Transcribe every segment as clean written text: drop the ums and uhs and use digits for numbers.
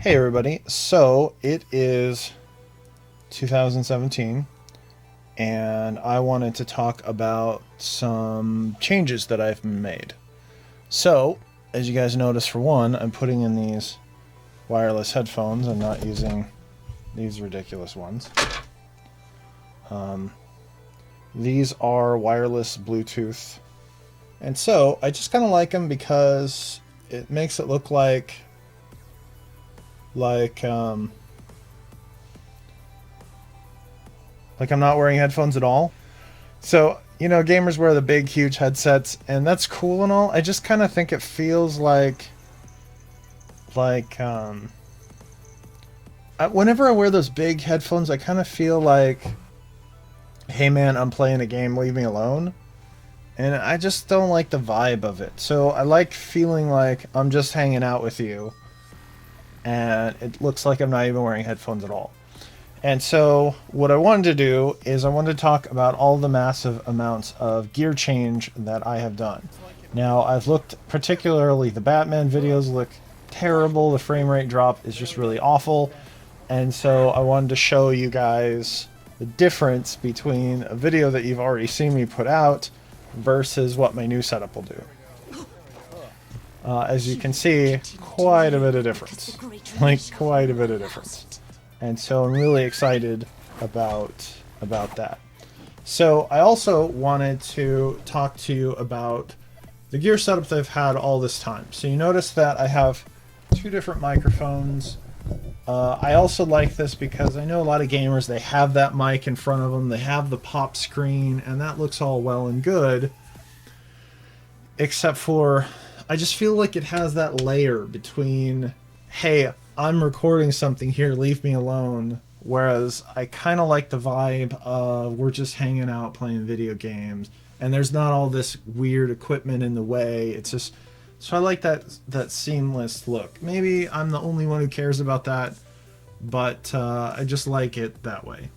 Hey everybody, so it is 2017 and I wanted to talk about some changes that I've made. So, as you guys notice, for one, I'm putting in these wireless headphones. I'm not using these ridiculous ones. These are wireless Bluetooth, and so I just kind of like them because it makes it look like like I'm not wearing headphones at all. So, gamers wear the big, huge headsets, and that's cool and all. I just kind of think it feels like, whenever I wear those big headphones, I kind of feel like, hey man, I'm playing a game, leave me alone. And I just don't like the vibe of it. So I like feeling like I'm just hanging out with you, and it looks like I'm not even wearing headphones at all. And so what I wanted to do is I wanted to talk about all the massive amounts of gear change that I have done. Now, I've looked, particularly the Batman videos look terrible. The frame rate drop is just really awful. And so I wanted to show you guys the difference between a video that you've already seen me put out versus what my new setup will do. As you can see, quite a bit of difference. Like, quite a bit of difference. And so I'm really excited about that. So I also wanted to talk to you about the gear setup that I've had all this time. So you notice that I have two different microphones. I also like this because I know a lot of gamers, they have that mic in front of them, they have the pop screen, and that looks all well and good. Except for, I just feel like it has that layer between, hey, I'm recording something here, leave me alone. Whereas I kind of like the vibe of we're just hanging out playing video games, and there's not all this weird equipment in the way. It's just, so I like that seamless look. Maybe I'm the only one who cares about that, but I just like it that way.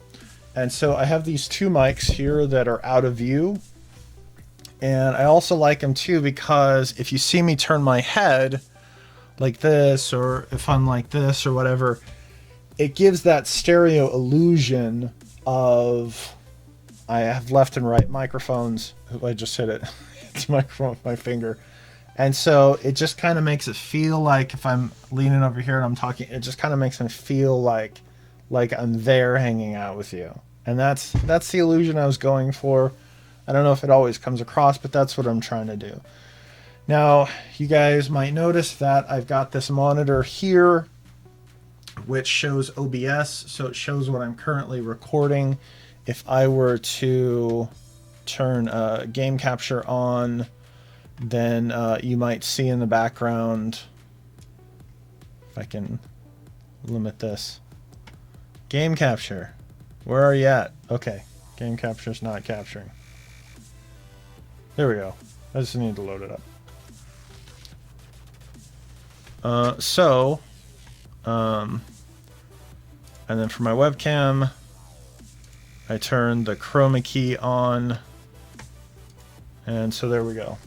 And so I have these two mics here that are out of view, and I also like them too because if you see me turn my head like this, or if I'm like this or whatever, it gives that stereo illusion of I have left and right microphones. I just hit it. It's a microphone with my finger. And so it just kind of makes it feel like if I'm leaning over here and I'm talking, it just kind of makes me feel like I'm there hanging out with you. And that's the illusion I was going for. I don't know if it always comes across, but that's what I'm trying to do. Now, you guys might notice that I've got this monitor here, which shows OBS, so it shows what I'm currently recording. If I were to turn game capture on, then you might see in the background, if I can limit this, game capture. Where are you at? Okay, game capture's not capturing. There we go. I just need to load it up. And then for my webcam, I turn the chroma key on, and so there we go.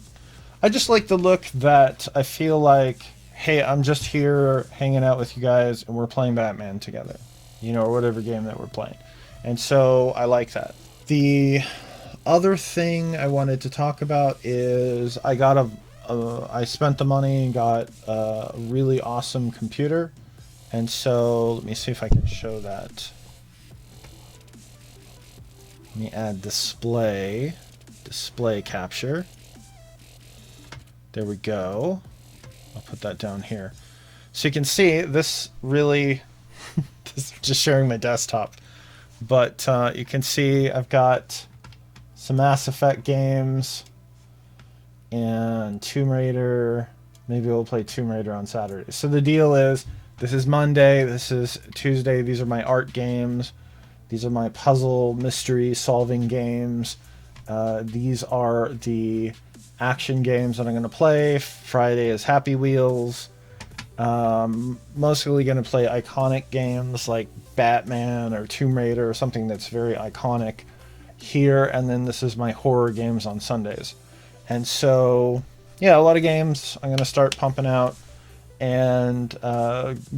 I just like the look that I feel like, hey, I'm just here hanging out with you guys and we're playing Batman together, or whatever game that we're playing. And so I like that. The other thing I wanted to talk about is I spent the money and got a really awesome computer. And so let me see if I can show that. Let me add display capture. There we go. I'll put that down here. So you can see this really, this is just sharing my desktop. But you can see I've got some Mass Effect games and Tomb Raider. Maybe we'll play Tomb Raider on Saturday. So the deal is, this is Monday, this is Tuesday, these are my art games, these are my puzzle mystery solving games, these are the action games that I'm going to play. Friday is Happy Wheels. Mostly going to play iconic games like Batman or Tomb Raider or something that's very iconic here, and then this is my horror games on Sundays. And so, yeah, a lot of games I'm going to start pumping out. and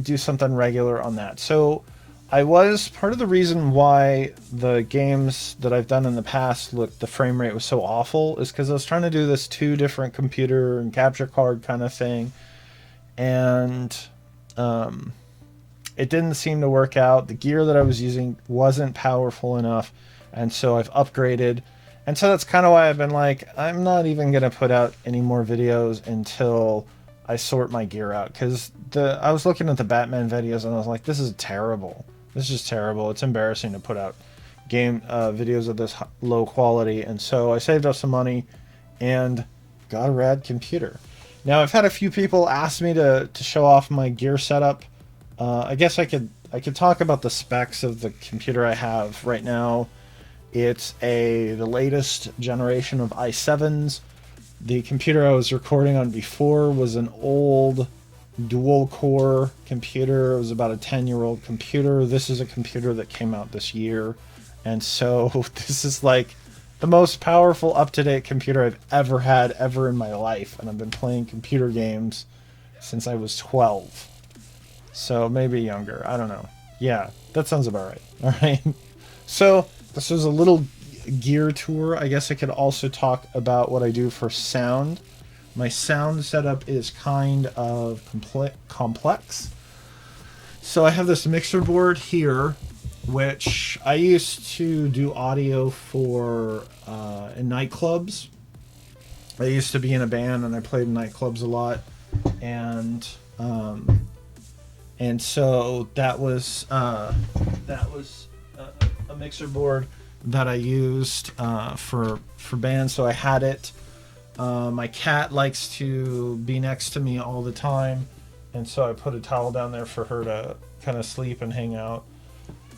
do something regular on that. So I was part of the reason why the games that I've done in the past looked the frame rate was so awful is because I was trying to do this two different computer and capture card kind of thing, and it didn't seem to work out. The gear that I was using wasn't powerful enough, and so I've upgraded. And so that's kind of why I've been like, I'm not even going to put out any more videos until I sort my gear out. Because I was looking at the Batman videos and I was like, this is terrible. This is just terrible. It's embarrassing to put out game videos of this low quality. And so I saved up some money and got a rad computer. Now, I've had a few people ask me to show off my gear setup. I guess I could talk about the specs of the computer I have right now. It's the latest generation of i7s. The computer I was recording on before was an old dual core computer. It was about a 10-year-old computer. This is a computer that came out this year. And so this is like the most powerful up-to-date computer I've ever had ever in my life. And I've been playing computer games since I was 12. So maybe younger. I don't know. Yeah, that sounds about right. All right. So this is a little gear tour. I guess I could also talk about what I do for sound. My sound setup is kind of complex. So I have this mixer board here, which I used to do audio for in nightclubs. I used to be in a band and I played in nightclubs a lot, and so that was a mixer board that I used for bands. So I had it. My cat likes to be next to me all the time, and so I put a towel down there for her to kind of sleep and hang out.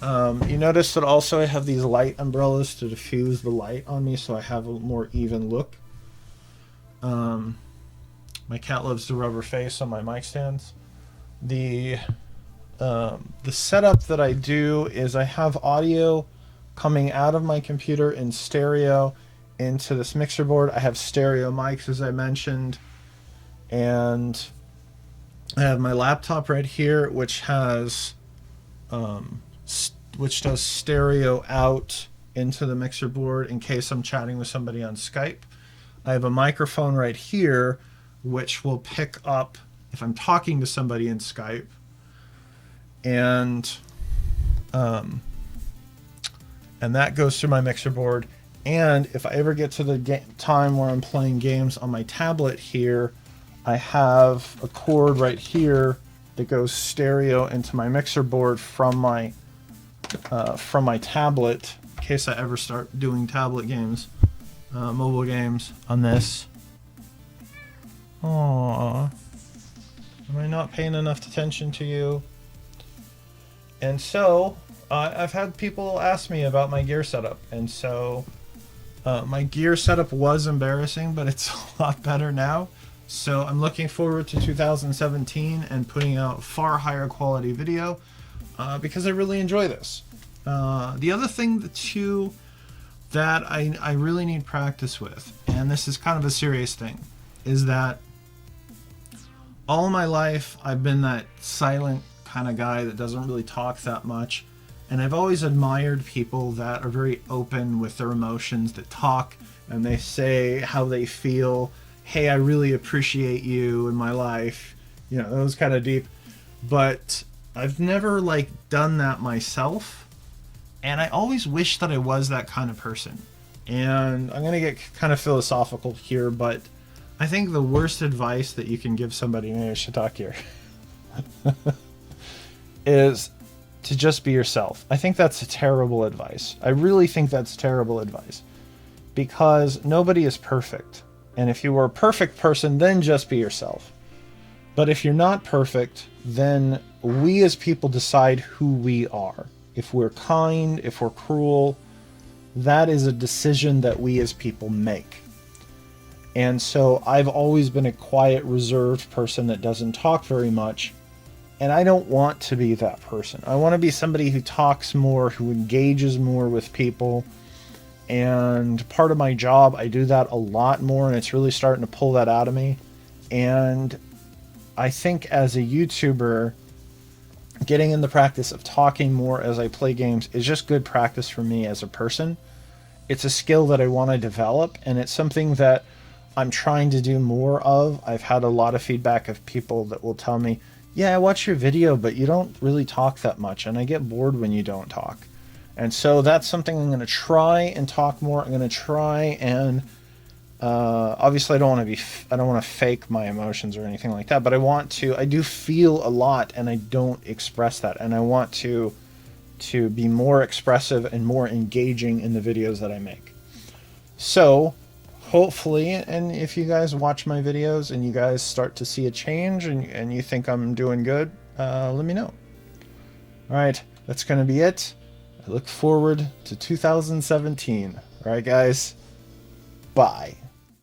You notice that also I have these light umbrellas to diffuse the light on me, so I have a more even look. My cat loves to rub her face on my mic stands. The setup that I do is I have audio coming out of my computer in stereo into this mixer board. I have stereo mics, as I mentioned, and I have my laptop right here, which has which does stereo out into the mixer board in case I'm chatting with somebody on Skype. I have a microphone right here which will pick up if I'm talking to somebody in Skype, and that goes through my mixer board. And if I ever get to the time where I'm playing games on my tablet here, I have a cord right here that goes stereo into my mixer board from my tablet in case I ever start doing tablet games, mobile games on this. Aww, am I not paying enough attention to you? And so I've had people ask me about my gear setup, and so my gear setup was embarrassing, but it's a lot better now. So I'm looking forward to 2017 and putting out far higher quality video because I really enjoy this. The other thing too that I really need practice with, and this is kind of a serious thing, is that all my life I've been that silent kind of guy that doesn't really talk that much. And I've always admired people that are very open with their emotions, that talk and they say how they feel. Hey, I really appreciate you in my life. You know, those kind of deep. But I've never done that myself. And I always wish that I was that kind of person. And I'm going to get kind of philosophical here, but I think the worst advice that you can give somebody, maybe I should talk here, is to just be yourself. I think that's terrible advice. I really think that's terrible advice, because nobody is perfect. And if you were a perfect person, then just be yourself. But if you're not perfect, then we as people decide who we are. If we're kind, if we're cruel, that is a decision that we as people make. And so I've always been a quiet, reserved person that doesn't talk very much. And I don't want to be that person. I want to be somebody who talks more, who engages more with people. And part of my job, I do that a lot more, and it's really starting to pull that out of me. And I think as a YouTuber, getting in the practice of talking more as I play games is just good practice for me as a person. It's a skill that I want to develop, and it's something that I'm trying to do more of. I've had a lot of feedback of people that will tell me, yeah, I watch your video, but you don't really talk that much, and I get bored when you don't talk. And so that's something I'm going to try and talk more. I'm going to try and obviously I don't want to fake my emotions or anything like that, but I do feel a lot and I don't express that. And I want to be more expressive and more engaging in the videos that I make. So hopefully, and if you guys watch my videos and you guys start to see a change and you think I'm doing good, let me know. All right, that's going to be it. I look forward to 2017. All right, guys. Bye.